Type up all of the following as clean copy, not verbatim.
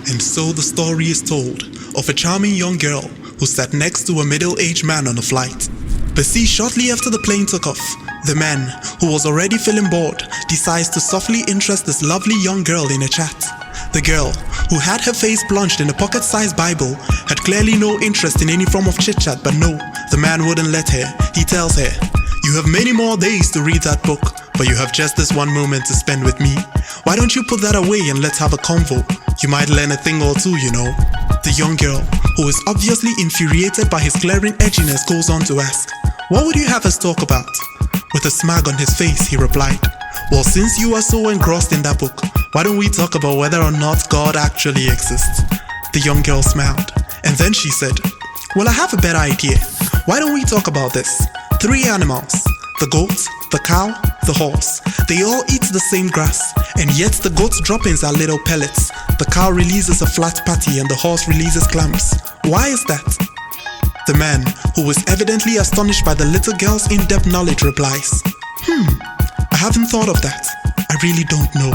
And so the story is told of a charming young girl who sat next to a middle-aged man on a flight. But see, shortly after the plane took off, the man, who was already feeling bored, decides to softly interest this lovely young girl in a chat. The girl, who had her face plunged in a pocket-sized Bible, had clearly no interest in any form of chit-chat, but no, the man wouldn't let her. He tells her, "You have many more days to read that book, but you have just this one moment to spend with me. Why don't you put that away and let's have a convo? You might learn a thing or two, you know." The young girl, who is obviously infuriated by his glaring edginess, goes on to ask, "What would you have us talk about?" With a smile on his face, he replied, "Well, since you are so engrossed in that book, why don't we talk about whether or not God actually exists?" The young girl smiled, and then she said, "Well, I have a better idea. Why don't we talk about this? 3 animals, the goat, the cow, the horse. They all eat the same grass, and yet the goat's droppings are little pellets. The cow releases a flat patty and the horse releases clams. Why is that?" The man, who was evidently astonished by the little girl's in-depth knowledge, replies, "I haven't thought of that. I really don't know."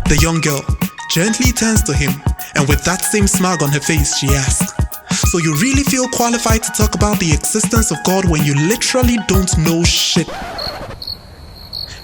The young girl gently turns to him, and with that same smile on her face, she asks, "So you really feel qualified to talk about the existence of God when you literally don't know shit?"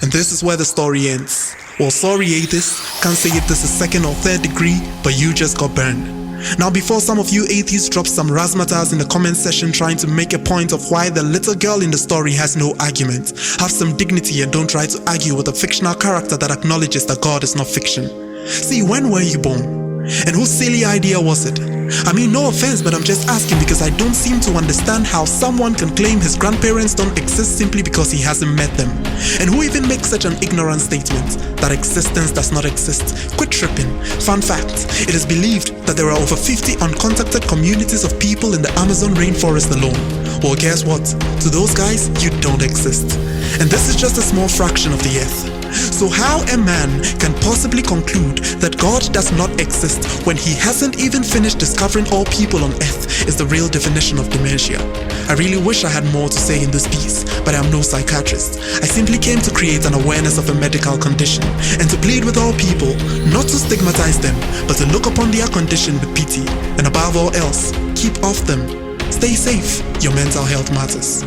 And this is where the story ends. Well, sorry atheists, can't say if this is 2nd or 3rd degree, but you just got burned. Now, before some of you atheists drop some razzmatazz in the comment section trying to make a point of why the little girl in the story has no argument, have some dignity and don't try to argue with a fictional character that acknowledges that God is not fiction. See, when were you born? And whose silly idea was it? I mean, no offense, but I'm just asking because I don't seem to understand how someone can claim his grandparents don't exist simply because he hasn't met them. And who even makes such an ignorant statement that existence does not exist? Quit tripping. Fun fact, it is believed that there are over 50 uncontacted communities of people in the Amazon rainforest alone. Well, guess what? To those guys, you don't exist. And this is just a small fraction of the earth. So how a man can possibly conclude that God does not exist when he hasn't even finished discovering all people on earth is the real definition of dementia. I really wish I had more to say in this piece, but I'm no psychiatrist. I simply came to create an awareness of a medical condition and to plead with all people not to stigmatize them, but to look upon their condition with pity, and above all else, keep off them. Stay safe, your mental health matters.